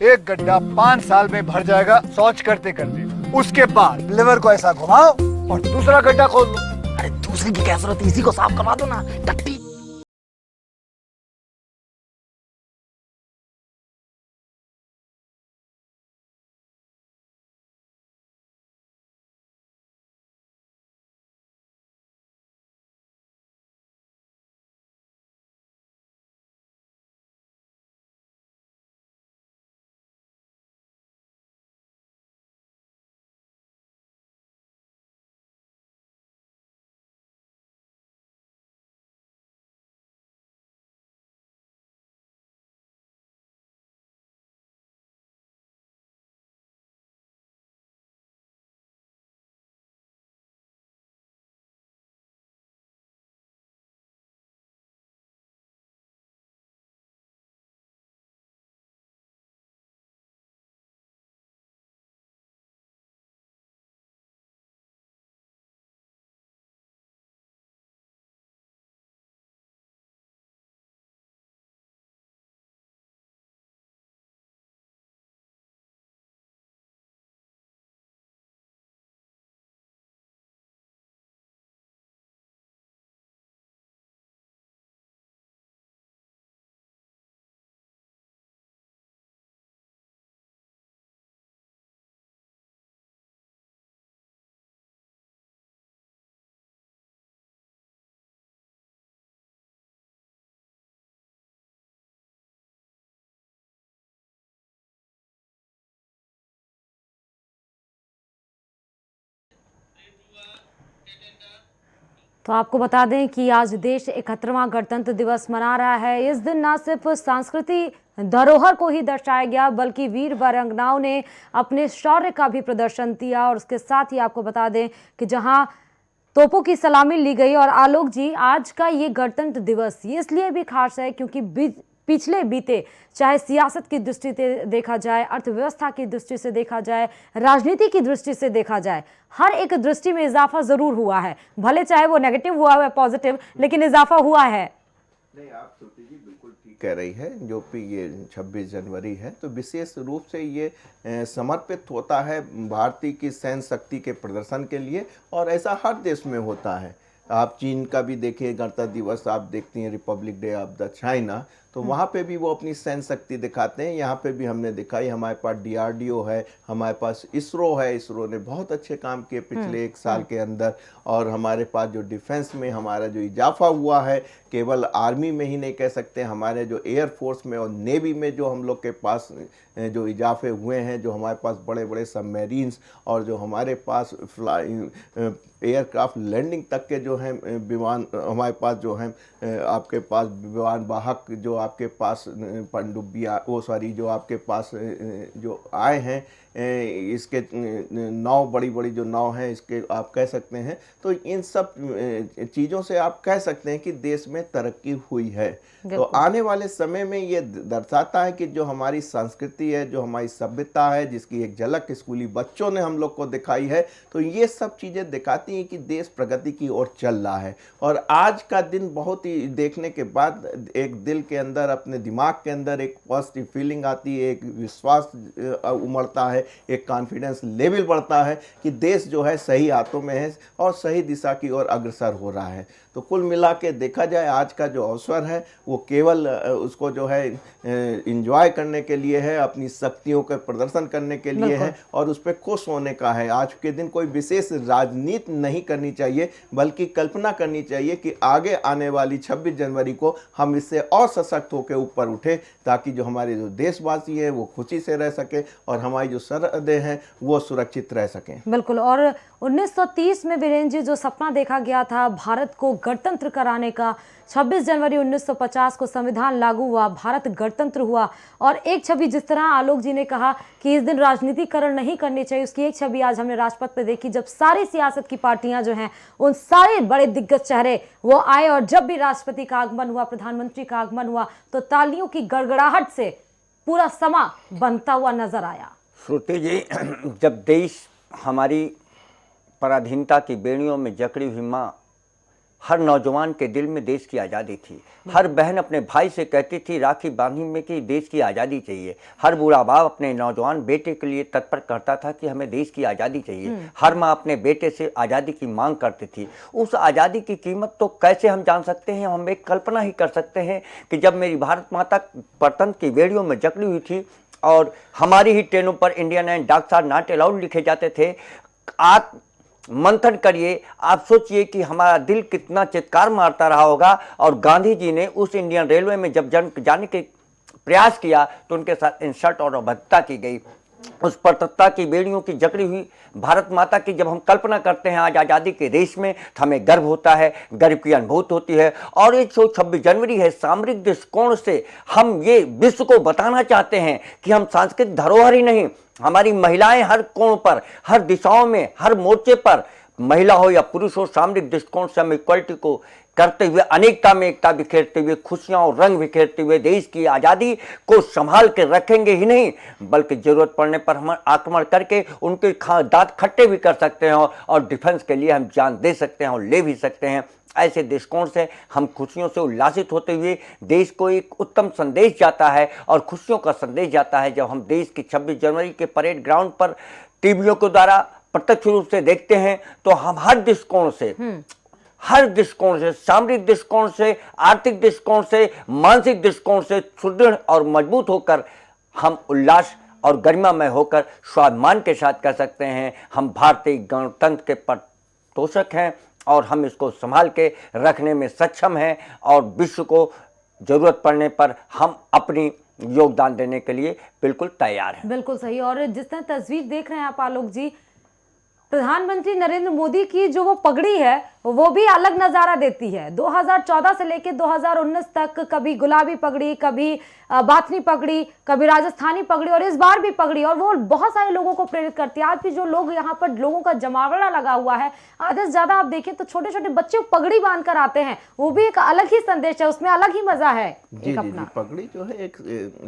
एक गड्ढा 5 साल में भर जाएगा शौच करते करते। उसके बाद लिवर को ऐसा घुमाओ और दूसरा गड्ढा खोल लो। अरे दूसरे की क्या जरूरत है, इसी को साफ करवा दो ना, टट्टी। तो आपको बता दें कि आज देश 71वां गणतंत्र दिवस मना रहा है। इस दिन न सिर्फ सांस्कृतिक धरोहर को ही दर्शाया गया, बल्कि वीर वीरांगनाओं ने अपने शौर्य का भी प्रदर्शन किया। और उसके साथ ही आपको बता दें कि जहां तोपों की सलामी ली गई। और आलोक जी, आज का ये गणतंत्र दिवस ये इसलिए भी खास है क्योंकि पिछले बीते, चाहे सियासत की दृष्टि से देखा जाए, अर्थव्यवस्था की दृष्टि से देखा जाए, राजनीति की दृष्टि से देखा जाए, हर एक दृष्टि में इजाफा जरूर हुआ है। भले चाहे वो नेगेटिव हुआ है पॉजिटिव, लेकिन इजाफा हुआ है। नहीं, आप श्रुति जी बिल्कुल ठीक कह रही है। जो भी ये 26 जनवरी है तो विशेष रूप से ये समर्पित होता है भारतीय की सैन्य शक्ति के प्रदर्शन के लिए, और ऐसा हर देश में होता है। आप चीन का भी देखिए गणतंत्र दिवस, आप देखती हैं Republic day of the China, तो वहाँ पे भी वो अपनी सैन्य शक्ति दिखाते हैं। यहाँ पे भी हमने दिखाई। हमारे पास DRDO है, हमारे पास इसरो है, इसरो ने बहुत अच्छे काम किए पिछले 1 साल के अंदर। और हमारे पास जो डिफेंस में हमारा जो इजाफा हुआ है, केवल आर्मी में ही नहीं कह सकते, हमारे जो एयरफोर्स में और नेवी में जो हम लोग के पास जो इजाफे हुए हैं, जो हमारे पास बड़े बड़े सबमरीन्स और जो हमारे पास एयरक्राफ्ट लैंडिंग तक के जो हैं विमान हमारे पास जो हैं, आपके पास विमान वाहक जो आपके पास पनडुब्बियाँ जो आपके पास जो आए हैं, इसके नाव, बड़ी बड़ी जो नाव हैं, इसके आप कह सकते हैं। तो इन सब चीज़ों से आप कह सकते हैं कि देश में तरक्की हुई है। तो आने वाले समय में ये दर्शाता है कि जो हमारी संस्कृति है, जो हमारी सभ्यता है, जिसकी एक झलक स्कूली बच्चों ने हम लोग को दिखाई है, तो ये सब चीज़ें दिखाती हैं कि देश प्रगति की ओर चल रहा है। और आज का दिन बहुत ही देखने के बाद एक दिल के अंदर, अपने दिमाग के अंदर एक पॉजिटिव फीलिंग आती है, एक विश्वास उमड़ता है, एक कॉन्फिडेंस लेवल बढ़ता है कि देश जो है सही हाथों में है और सही दिशा की ओर अग्रसर हो रहा है। तो कुल मिला के देखा जाए, आज का जो अवसर है वो केवल उसको जो है एंजॉय करने के लिए है, अपनी शक्तियों का प्रदर्शन करने के लिए है और उस पर खुश होने का है। आज के दिन कोई विशेष राजनीति नहीं करनी चाहिए, बल्कि कल्पना करनी चाहिए कि आगे आने वाली 26 जनवरी को हम इससे और सशक्त होकर ऊपर उठे, ताकि जो हमारे जो देशवासी हैं वो खुशी से रह सके और हमारी जो सरहदें हैं वो सुरक्षित रह सकें। बिल्कुल। और 1930 में वीरेंद्र जी जो सपना देखा गया था भारत को गणतंत्र कराने का, 26 जनवरी 1950 को संविधान लागू हुआ, भारत गणतंत्र हुआ। और एक छवि, जिस तरह आलोक जी ने कहा कि इस दिन राजनीतिकरण नहीं करनी चाहिए, उसकी एक छवि आज हमने राजपथ पे देखी, जब सारी सियासत की पार्टियां जो हैं, उन सारे बड़े दिग्गज चेहरे वो आए और जब भी राष्ट्रपति का आगमन हुआ, प्रधानमंत्री का आगमन हुआ, तो तालियों की गड़गड़ाहट से पूरा समा बनता हुआ नजर आया। श्रुति जी, जब देश हमारी पराधीनता की बेड़ियों में जकड़ी हुई माँ हर नौजवान के दिल में देश की आज़ादी थी। हर बहन अपने भाई से कहती थी राखी बांधने में कि देश की आज़ादी चाहिए। हर बूढ़ा बाप अपने नौजवान बेटे के लिए तत्पर करता था कि हमें देश की आज़ादी चाहिए। हर माँ अपने बेटे से आज़ादी की मांग करती थी। उस आज़ादी की कीमत तो कैसे हम जान सकते हैं? हम एक कल्पना ही कर सकते हैं कि जब मेरी भारत माता परतंत्र की बेड़ियों में जकड़ी हुई थी और हमारी ही ट्रेनों पर Indian and dark star not allowed लिखे जाते थे, आप मंथन करिए, आप सोचिए कि हमारा दिल कितना चित्कार मारता रहा होगा। और गांधी जी ने उस इंडियन रेलवे में जब जाने के प्रयास किया तो उनके साथ इंसल्ट और अभद्रता की गई। उस परतंत्रता की बेड़ियों की जकड़ी हुई भारत माता की जब हम कल्पना करते हैं आज आज़ादी के देश में, तो हमें गर्व होता है, गर्व की अनुभूति होती है। और ये 26 जनवरी है, सामरिक दृष्टिकोण से हम ये विश्व को बताना चाहते हैं कि हम सांस्कृतिक धरोहर ही नहीं, हमारी महिलाएं हर कोण पर, हर दिशाओं में, हर मोर्चे पर, महिला हो या पुरुष हो, सामरिक दृष्टिकोण से हम इक्वलिटी को करते हुए, अनेकता में एकता बिखेरते हुए, खुशियां और रंग बिखेरते हुए देश की आज़ादी को संभाल के रखेंगे ही नहीं, बल्कि जरूरत पड़ने पर हम आक्रमण करके उनके दांत खट्टे भी कर सकते हैं और डिफेंस के लिए हम जान दे सकते हैं और ले भी सकते हैं। ऐसे दृष्टिकोण से हम खुशियों से उल्लासित होते हुए देश को एक उत्तम संदेश जाता है और खुशियों का संदेश जाता है जब हम देश की 26 जनवरी के परेड ग्राउंड पर टीवियों के द्वारा प्रत्यक्ष रूप से देखते हैं। तो हम हर दृष्टिकोण से, सामरिक दृष्टिकोण से, आर्थिक दृष्टिकोण से, मानसिक दृष्टिकोण से सुदृढ़ और मजबूत होकर हम उल्लास और गरिमामय होकर स्वाभिमान के साथ कह सकते हैं हम भारतीय गणतंत्र के पोषक हैं और हम इसको संभाल के रखने में सक्षम हैं और विश्व को जरूरत पड़ने पर हम अपनी योगदान देने के लिए बिल्कुल तैयार हैं। बिल्कुल सही। और जिस तरह तस्वीर देख रहे हैं आप आलोक जी, प्रधानमंत्री नरेंद्र मोदी की जो वो पगड़ी है वो भी अलग नजारा देती है। 2014 से लेकर 2019 तक कभी गुलाबी पगड़ी, कभी बाथनी पगड़ी, कभी राजस्थानी पगड़ी और इस बार भी पगड़ी, और वो बहुत सारे लोगों को प्रेरित करती है। आज भी जो लोग यहाँ पर लोगों का जमावड़ा लगा हुआ है, आधे से ज्यादा आप देखें तो छोटे छोटे बच्चे पगड़ी बांध कर आते हैं, वो भी एक अलग ही संदेश है, उसमें अलग ही मजा है। जी, पगड़ी जो है एक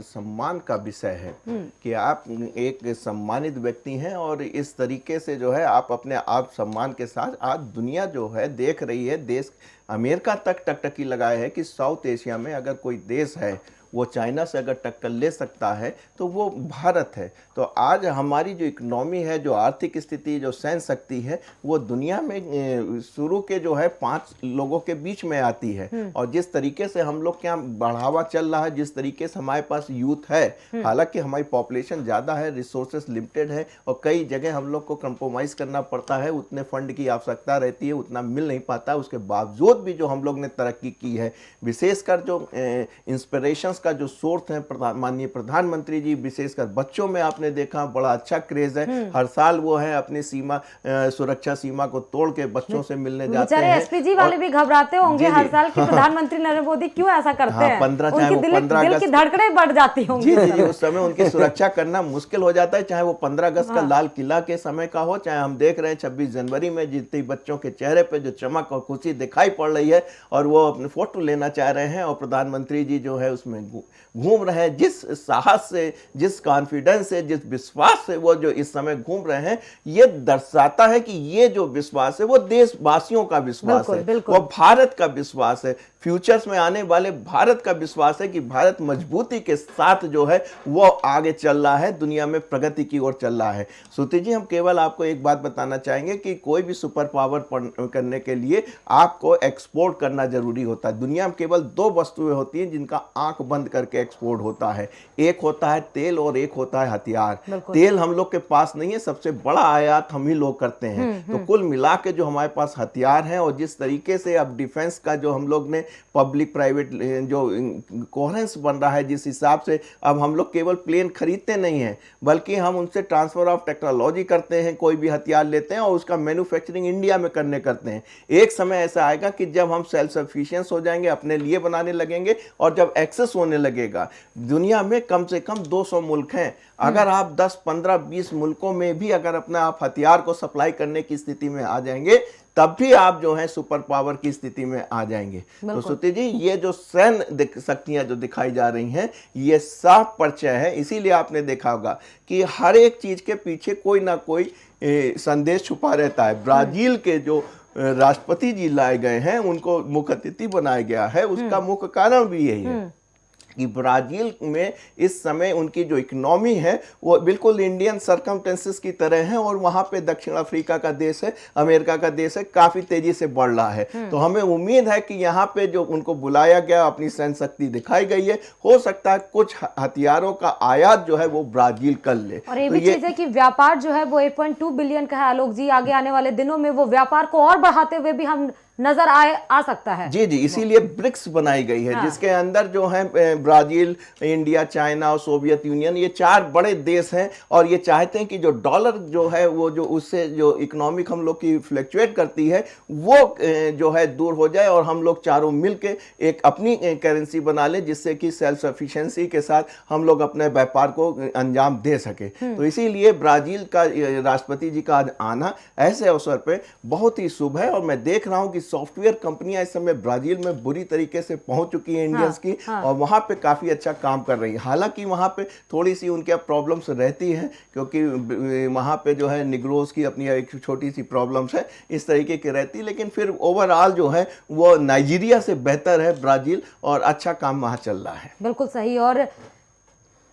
सम्मान का विषय है कि आप एक सम्मानित व्यक्ति हैं और इस तरीके से जो है आप अपने आप सम्मान के साथ आज दुनिया जो है देख रही है। देश अमेरिका तक टकटकी लगाए है कि साउथ एशिया में अगर कोई देश है वो चाइना से अगर टक्कर ले सकता है तो वो भारत है। तो आज हमारी जो इकोनॉमी है, जो आर्थिक स्थिति, जो सैन्य शक्ति है, वो दुनिया में शुरू के जो है 5 लोगों के बीच में आती है। और जिस तरीके से हम लोग क्या बढ़ावा चल रहा है, जिस तरीके से हमारे पास यूथ है, हालांकि हमारी पॉपुलेशन ज़्यादा है, रिसोर्सेस लिमिटेड है और कई जगह हम लोग को कंप्रोमाइज़ करना पड़ता है, उतने फंड की आवश्यकता रहती है, उतना मिल नहीं पाता। उसके बावजूद भी जो हम लोग ने तरक्की की है, विशेषकर जो इंस्पिरेशंस का जो सोर्स है माननीय प्रधानमंत्री जी, विशेषकर बच्चों में आपने देखा बड़ा अच्छा क्रेज है। हर साल वो है अपनी सीमा, सुरक्षा सीमा को तोड़ के बच्चों से मिलने जाते हैं। एसपीजी वाले भी घबराते होंगे हर साल कि प्रधानमंत्री नरेंद्र मोदी क्यों ऐसा करते हैं। 15 दिल की धड़कनें बढ़ जाती होंगी। जी, उस समय उनकी सुरक्षा करना मुश्किल हो जाता है, चाहे वो 15 अगस्त का लाल किला के समय का हो, चाहे हम देख रहे हैं 26 जनवरी में जितने बच्चों के चेहरे पे जो चमक और खुशी दिखाई पड़ रही है और वो अपने फोटो लेना चाह रहे हैं और प्रधानमंत्री जी जो है उसमें घूम रहे हैं। जिस साहस से, जिस कॉन्फिडेंस से, जिस विश्वास से वो जो इस समय घूम रहे हैं, ये दर्शाता है कि ये जो विश्वास है वो देशवासियों का विश्वास है, वो भारत का विश्वास है, फ्यूचर्स में आने वाले भारत का विश्वास है कि भारत मजबूती के साथ जो है वो आगे चल रहा है, दुनिया में प्रगति की ओर चल रहा है। श्रुति जी, हम केवल आपको एक बात बताना चाहेंगे कि कोई भी सुपर पावर करने के लिए आपको एक्सपोर्ट करना जरूरी होता है। दुनिया में केवल 2 वस्तुएं होती हैं जिनका आंख बंद करके एक्सपोर्ट होता है, एक होता है तेल और एक होता है हथियार। तेल हम लोग के पास नहीं है, सबसे बड़ा आयात हम ही लोग करते हैं। तो कुल मिला के जो हमारे पास हथियार हैं और जिस तरीके से अब डिफेंस का जो हम लोग ने पब्लिक प्राइवेट जो कोहेरेंस बन रहा है, जिस हिसाब से अब हम लोग केवल प्लेन खरीदते नहीं हैं बल्कि हम उनसे ट्रांसफर ऑफ टेक्नोलॉजी करते हैं, कोई भी हथियार लेते हैं और उसका मैन्युफैक्चरिंग इंडिया में करते हैं। एक समय ऐसा आएगा कि जब हम सेल्फ सफिशिएंस हो जाएंगे, अपने लिए बनाने लगेंगे और जब एक्सेस होने लगेगा। दुनिया में कम से कम 200 मुल्क हैं, अगर आप 10, 15, 20 मुल्कों में भी अगर अपना आप हथियार को सप्लाई करने की स्थिति में आ जाएंगे तब भी आप जो है सुपर पावर की स्थिति में आ जाएंगे। तो श्रुति जी, ये जो सैन्य शक्तियां जो दिखाई जा रही हैं ये साफ परिचय है। इसीलिए आपने देखा होगा कि हर एक चीज के पीछे कोई ना कोई संदेश छुपा रहता है। ब्राजील के जो राष्ट्रपति जी लाए गए हैं, उनको मुख्य अतिथि बनाया गया है, उसका मुख्य कारण भी यही है कि ब्राज़ील में इस समय उनकी जो इकोनॉमी है वो बिल्कुल इंडियन सर्कमस्टेंसेस की तरह है, और वहाँ पे दक्षिण अफ्रीका का देश है, अमेरिका का देश है, काफ़ी तेज़ी से बढ़ रहा है। तो हमें उम्मीद है कि यहाँ पे जो उनको बुलाया गया, अपनी सैन्य शक्ति दिखाई गई है, हो सकता है कुछ हथियारों का आयात जो है वो ब्राज़ील कर ले। और ये तो भी चीज है कि व्यापार जो है वो 8.2 बिलियन का है आलोक जी। आगे आने वाले दिनों में वो व्यापार को और बढ़ाते हुए भी हम नजर आ सकता है। जी जी, इसीलिए ब्रिक्स बनाई गई है, जिसके अंदर जो है ब्राजील, इंडिया, चाइना और सोवियत यूनियन, ये 4 बड़े देश हैं, और ये चाहते हैं कि जो डॉलर जो है वो जो उससे जो इकोनॉमिक हम लोग की फ्लक्चुएट करती है वो जो है दूर हो जाए, और हम लोग चारों मिलके एक अपनी करेंसी बना ले, जिससे कि सेल्फ सफिशिएंसी के साथ हम लोग अपने व्यापार को अंजाम दे सके। तो इसीलिए ब्राजील का राष्ट्रपति जी का आज आना ऐसे अवसर पे बहुत ही शुभ है, और मैं देख रहा हूँ कि सॉफ्टवेयर कंपनियां इस समय ब्राजील में बुरी तरीके से पहुंच चुकी हैं इंडियंस की, और वहां पे काफी अच्छा काम कर रही है। हालांकि वहां पे थोड़ी सी उनके प्रॉब्लम्स रहती हैं, क्योंकि वहां पे जो है निग्रोस की अपनी एक छोटी सी प्रॉब्लम्स है, इस तरीके की रहती, लेकिन फिर ओवरऑल जो है वो नाइजीरिया से बेहतर है ब्राजील, और अच्छा काम वहां चल रहा है। बिल्कुल सही। और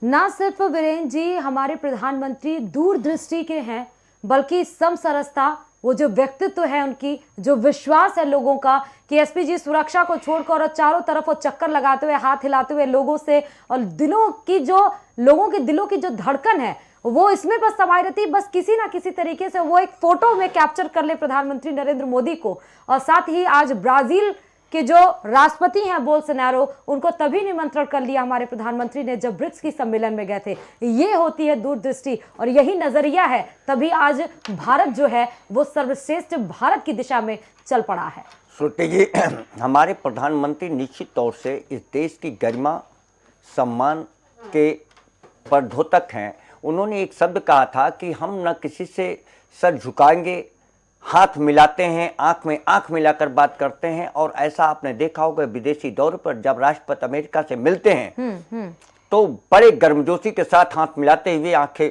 ना सिर्फ वीरेंद्र जी हमारे प्रधानमंत्री दूरदृष्टि के हैं, बल्कि समसरसता, वो जो व्यक्तित्व है उनकी, जो विश्वास है लोगों का कि एसपीजी सुरक्षा को छोड़कर और चारों तरफ वो चक्कर लगाते हुए, हाथ हिलाते हुए लोगों से, और लोगों के दिलों की जो धड़कन है वो इसमें बस समाई रहती, बस किसी ना किसी तरीके से वो एक फोटो में कैप्चर कर ले प्रधानमंत्री नरेंद्र मोदी को। और साथ ही आज ब्राजील कि जो राष्ट्रपति हैं बोल्सोनारो, उनको तभी निमंत्रण कर लिया हमारे प्रधानमंत्री ने जब ब्रिक्स की सम्मेलन में गए थे। ये होती है दूरदृष्टि, और यही नजरिया है, तभी आज भारत जो है वो सर्वश्रेष्ठ भारत की दिशा में चल पड़ा है। श्रुति जी, हमारे प्रधानमंत्री निश्चित तौर से इस देश की गरिमा सम्मान के प्रद्योतक हैं। उन्होंने एक शब्द कहा था कि हम न किसी से सर झुकाएंगे, हाथ मिलाते हैं, आंख में आंख मिलाकर बात करते हैं। और ऐसा आपने देखा होगा विदेशी दौरे पर जब राष्ट्रपति अमेरिका से मिलते हैं तो बड़े गर्मजोशी के साथ हाथ मिलाते हुए, आंखें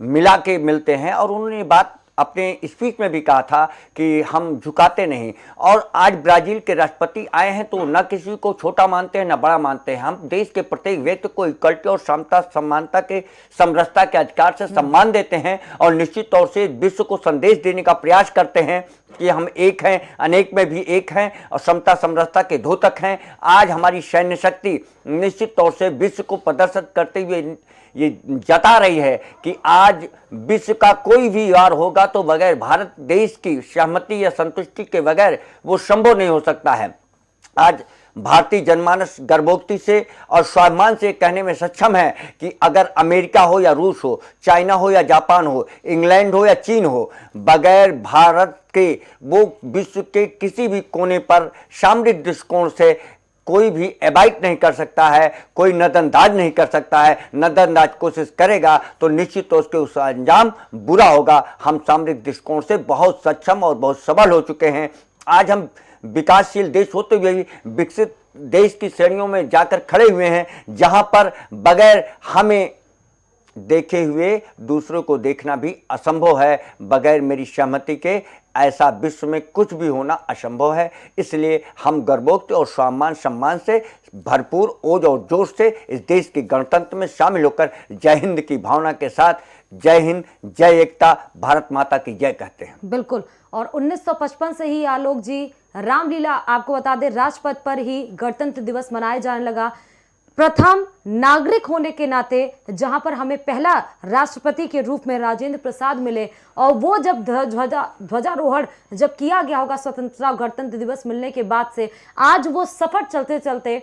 मिला के मिलते हैं। और उन्होंने बात अपने स्पीच में भी कहा था कि हम झुकाते नहीं। और आज ब्राजील के राष्ट्रपति आए हैं तो न किसी को छोटा मानते हैं न बड़ा मानते हैं। हम देश के प्रत्येक व्यक्ति को इक्वलिटी और समता, समानता के, समरसता के अधिकार से सम्मान देते हैं, और निश्चित तौर से विश्व को संदेश देने का प्रयास करते हैं कि हम एक हैं, अनेक में भी एक हैं, और समता समरसता के द्योतक हैं। आज हमारी सैन्य शक्ति निश्चित तौर से विश्व को प्रदर्शित करते हुए ये जता रही है कि आज विश्व का कोई भी वार होगा तो बगैर भारत देश की सहमति या संतुष्टि के बगैर वो संभव नहीं हो सकता है। आज भारतीय जनमानस गर्भोक्ति से और स्वाभिमान से कहने में सक्षम है कि अगर अमेरिका हो या रूस हो, चाइना हो या जापान हो, इंग्लैंड हो या चीन हो, बगैर भारत के वो विश्व के किसी भी कोने पर सामरिक दृष्टिकोण से कोई भी एबाइट नहीं कर सकता है, कोई नजरअंदाज नहीं कर सकता है। नजरअंदाज कोशिश करेगा तो निश्चित तौर से उसका अंजाम बुरा होगा। हम सामरिक दृष्टिकोण से बहुत सक्षम और बहुत सबल हो चुके हैं। आज हम विकासशील देश होते हुए भी विकसित देश की श्रेणियों में जाकर खड़े हुए हैं, जहां पर बगैर हमें देखे हुए दूसरों को देखना भी असंभव है। बगैर मेरी सहमति के ऐसा विश्व में कुछ भी होना असंभव है। इसलिए हम गर्वोक्त और स्वाभिमान सम्मान से भरपूर ओज और जोश से इस देश के गणतंत्र में शामिल होकर जय हिंद की भावना के साथ जय हिंद, जय एकता, भारत माता की जय कहते हैं। बिल्कुल। और 1955 से ही आलोक जी रामलीला, आपको बता दें, राजपथ पर ही गणतंत्र दिवस मनाया जाने लगा। प्रथम नागरिक होने के नाते जहां पर हमें पहला राष्ट्रपति के रूप में राजेंद्र प्रसाद मिले, और वो जब ध्वजारोहण जब किया गया होगा स्वतंत्रता गणतंत्र दिवस मिलने के बाद से, आज वो सफर चलते चलते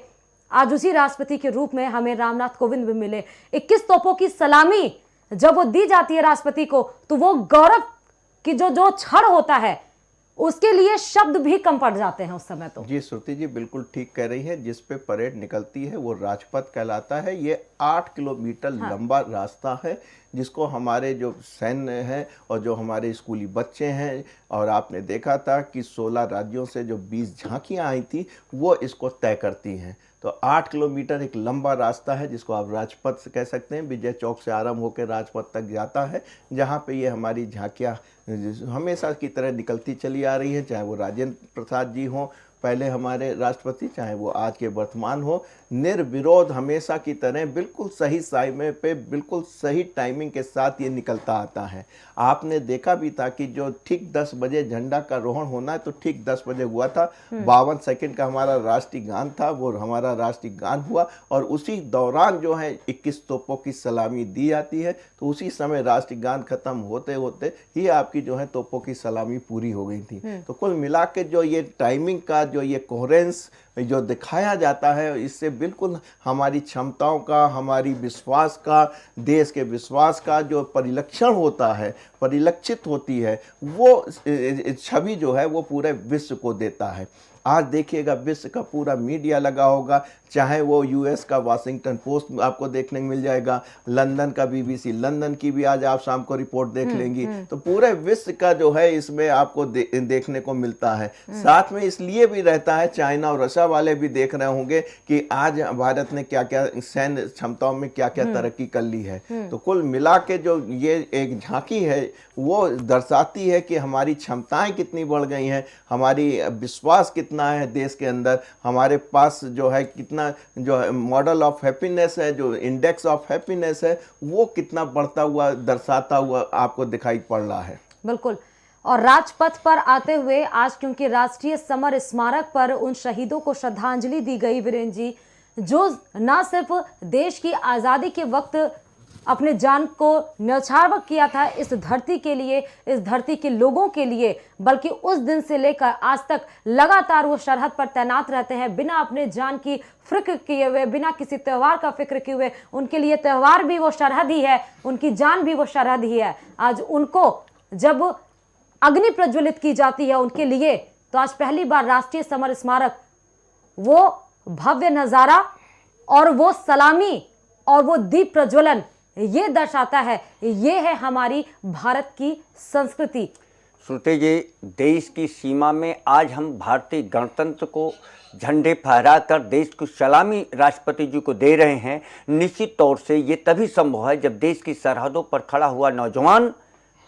आज उसी राष्ट्रपति के रूप में हमें रामनाथ कोविंद भी मिले। 21 तोपों की सलामी जब वो दी जाती है राष्ट्रपति को, तो वो गौरव की जो क्षण होता है उसके लिए शब्द भी कम पड़ जाते हैं उस समय। तो जी श्रुति जी बिल्कुल ठीक कह रही है। जिस पे परेड निकलती है वो राजपथ कहलाता है। ये 8 किलोमीटर लंबा रास्ता है, जिसको हमारे जो सैन्य है और जो हमारे स्कूली बच्चे हैं, और आपने देखा था कि 16 राज्यों से जो 20 झांकियां आई थी वो इसको तय करती हैं। तो 8 किलोमीटर एक लंबा रास्ता है जिसको आप राजपथ कह सकते हैं। विजय चौक से आरंभ होकर राजपथ तक जाता है, जहाँ पे ये हमारी झांकियाँ हमेशा की तरह निकलती चली आ रही है, चाहे वो राजेंद्र प्रसाद जी हों पहले हमारे राष्ट्रपति, चाहे वो आज के वर्तमान हो, निर्विरोध हमेशा की तरह बिल्कुल सही समय पे बिल्कुल सही टाइमिंग के साथ ये निकलता आता है। आपने देखा भी था कि जो ठीक 10 बजे झंडा का रोहण होना है तो ठीक 10 बजे हुआ था। 52 सेकंड का हमारा राष्ट्रीय गान था, वो हमारा राष्ट्रीय गान हुआ और उसी दौरान जो है 21 तोपों की सलामी दी जाती है। तो उसी समय राष्ट्रीय गान खत्म होते होते ही आपकी जो है तोपों की सलामी पूरी हो गई थी। तो कुल मिला के जो ये टाइमिंग का जो ये कोहेरेंस जो दिखाया जाता है, इससे बिल्कुल हमारी क्षमताओं का, हमारी विश्वास का, देश के विश्वास का जो परिलक्षण होता है, परिलक्षित होती है, वो छवि जो है वो पूरे विश्व को देता है। आज देखिएगा विश्व का पूरा मीडिया लगा होगा, चाहे वो यूएस का वाशिंगटन पोस्ट आपको देखने को मिल जाएगा, लंदन का बीबीसी लंदन की भी आज आप शाम को रिपोर्ट देख लेंगी। तो पूरे विश्व का जो है इसमें आपको देखने को मिलता है। साथ में इसलिए भी रहता है, चाइना और रशिया वाले भी देख रहे होंगे कि आज भारत ने क्या क्या सैन्य क्षमताओं में क्या क्या तरक्की कर ली है। तो कुल मिला के जो ये एक झांकी है वो दर्शाती है कि हमारी क्षमताएं कितनी बढ़ गई हैं, हमारी विश्वास कितना है देश के अंदर, हमारे पास जो है कितना जो है मॉडल ऑफ हैप्पीनेस है, जो इंडेक्स ऑफ हैप्पीनेस है, वो कितना बढ़ता हुआ दर्शाता हुआ आपको दिखाई पड़ रहा है। बिल्कुल। और राजपथ पर आते हुए आज क्योंकि राष्ट्रीय समर स्मारक पर उन शहीदों को श्रद्धांजलि दी गई, वीरेंद्र जी, जो न सिर्फ देश की आज़ादी के वक्त अपने जान को न्यौछावर किया था इस धरती के लिए, इस धरती के लोगों के लिए, बल्कि उस दिन से लेकर आज तक लगातार वो सरहद पर तैनात रहते हैं, बिना अपने जान की फिक्र किए हुए, बिना किसी त्यौहार का फिक्र किए हुए। उनके लिए त्यौहार भी वो सरहद ही है, उनकी जान भी वो सरहद ही है। आज उनको जब अग्नि प्रज्वलित की जाती है उनके लिए, तो आज पहली बार राष्ट्रीय समर स्मारक वो भव्य नजारा और वो सलामी और वो दीप प्रज्वलन ये दर्शाता है, ये है हमारी भारत की संस्कृति। श्रुति जी, देश की सीमा में आज हम भारतीय गणतंत्र को झंडे फहराकर देश की सलामी राष्ट्रपति जी को दे रहे हैं। निश्चित तौर से ये तभी संभव है जब देश की सरहदों पर खड़ा हुआ नौजवान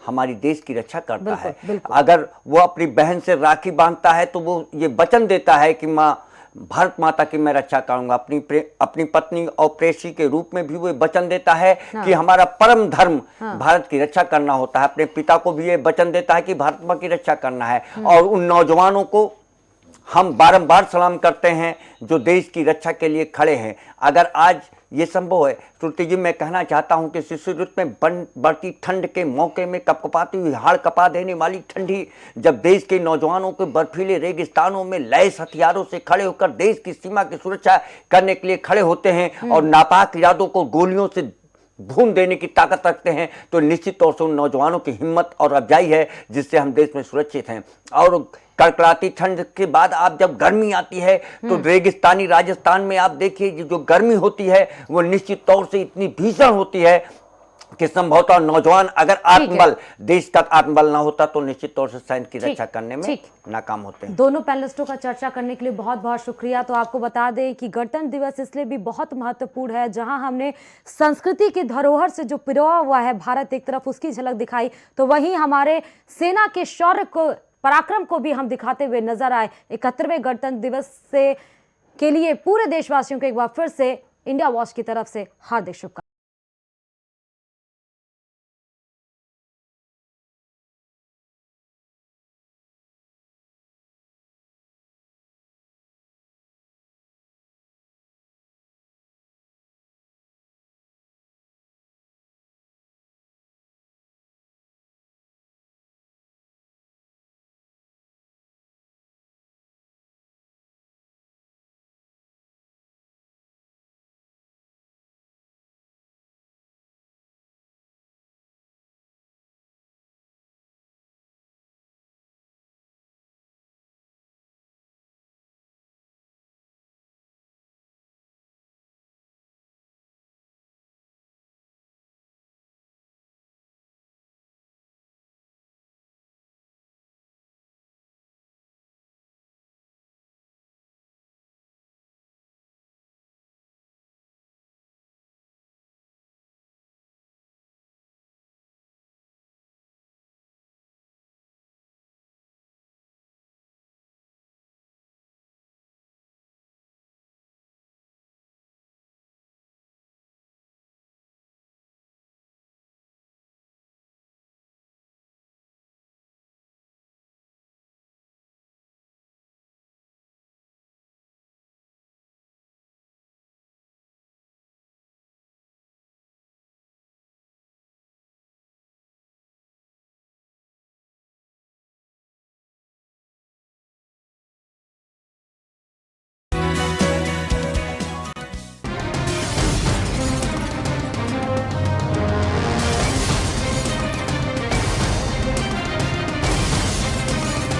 हमारी देश की रक्षा करता है। अगर वो अपनी बहन से राखी बांधता है तो वो ये वचन देता है कि माँ भारत माता की मैं रक्षा करूंगा। अपनी पत्नी और प्रेयसी के रूप में भी वो वचन देता है कि हमारा परम धर्म भारत की रक्षा करना होता है। अपने पिता को भी ये वचन देता है कि भारत माँ की रक्षा करना है। और उन नौजवानों को हम बारंबार सलाम करते हैं जो देश की रक्षा के लिए खड़े हैं। अगर आज ये संभव है, श्रुति जी, मैं कहना चाहता हूं कि शिशु ऋतु में बढ़ती ठंड के मौके में कपकपाती हुई हाड़ कपा देने वाली ठंडी, जब देश के नौजवानों के बर्फीले रेगिस्तानों में लैस हथियारों से खड़े होकर देश की सीमा की सुरक्षा करने के लिए खड़े होते हैं और नापाक इरादों को गोलियों से भून देने की ताकत रखते हैं, तो निश्चित तौर से उन नौजवानों की हिम्मत और अफजाई है जिससे हम देश में सुरक्षित हैं। और कड़कड़ाती ठंड के बाद आप जब गर्मी आती है तो रेगिस्तानी राजस्थान में आप देखिए जो गर्मी होती है वो निश्चित तौर से इतनी भीषण होती है कि संभवतः नौजवान अगर आत्मबल, देश का आत्मबल ना होता तो निश्चित तौर से सैन्य की रक्षा करने में नाकाम होते हैं। दोनों पैनलिस्टों का चर्चा करने के लिए बहुत बहुत शुक्रिया। तो आपको बता दें कि गणतंत्र दिवस इसलिए भी बहुत महत्वपूर्ण है, जहां हमने संस्कृति की धरोहर से जो पिरोआ हुआ है भारत एक तरफ, उसकी झलक दिखाई, तो वहीं हमारे सेना के शौर्य को, पराक्रम को भी हम दिखाते हुए नजर आए। 71वें गणतंत्र दिवस से के लिए पूरे देशवासियों को एक बार फिर से इंडिया वॉच की तरफ से हार्दिक शुभकामनाएं।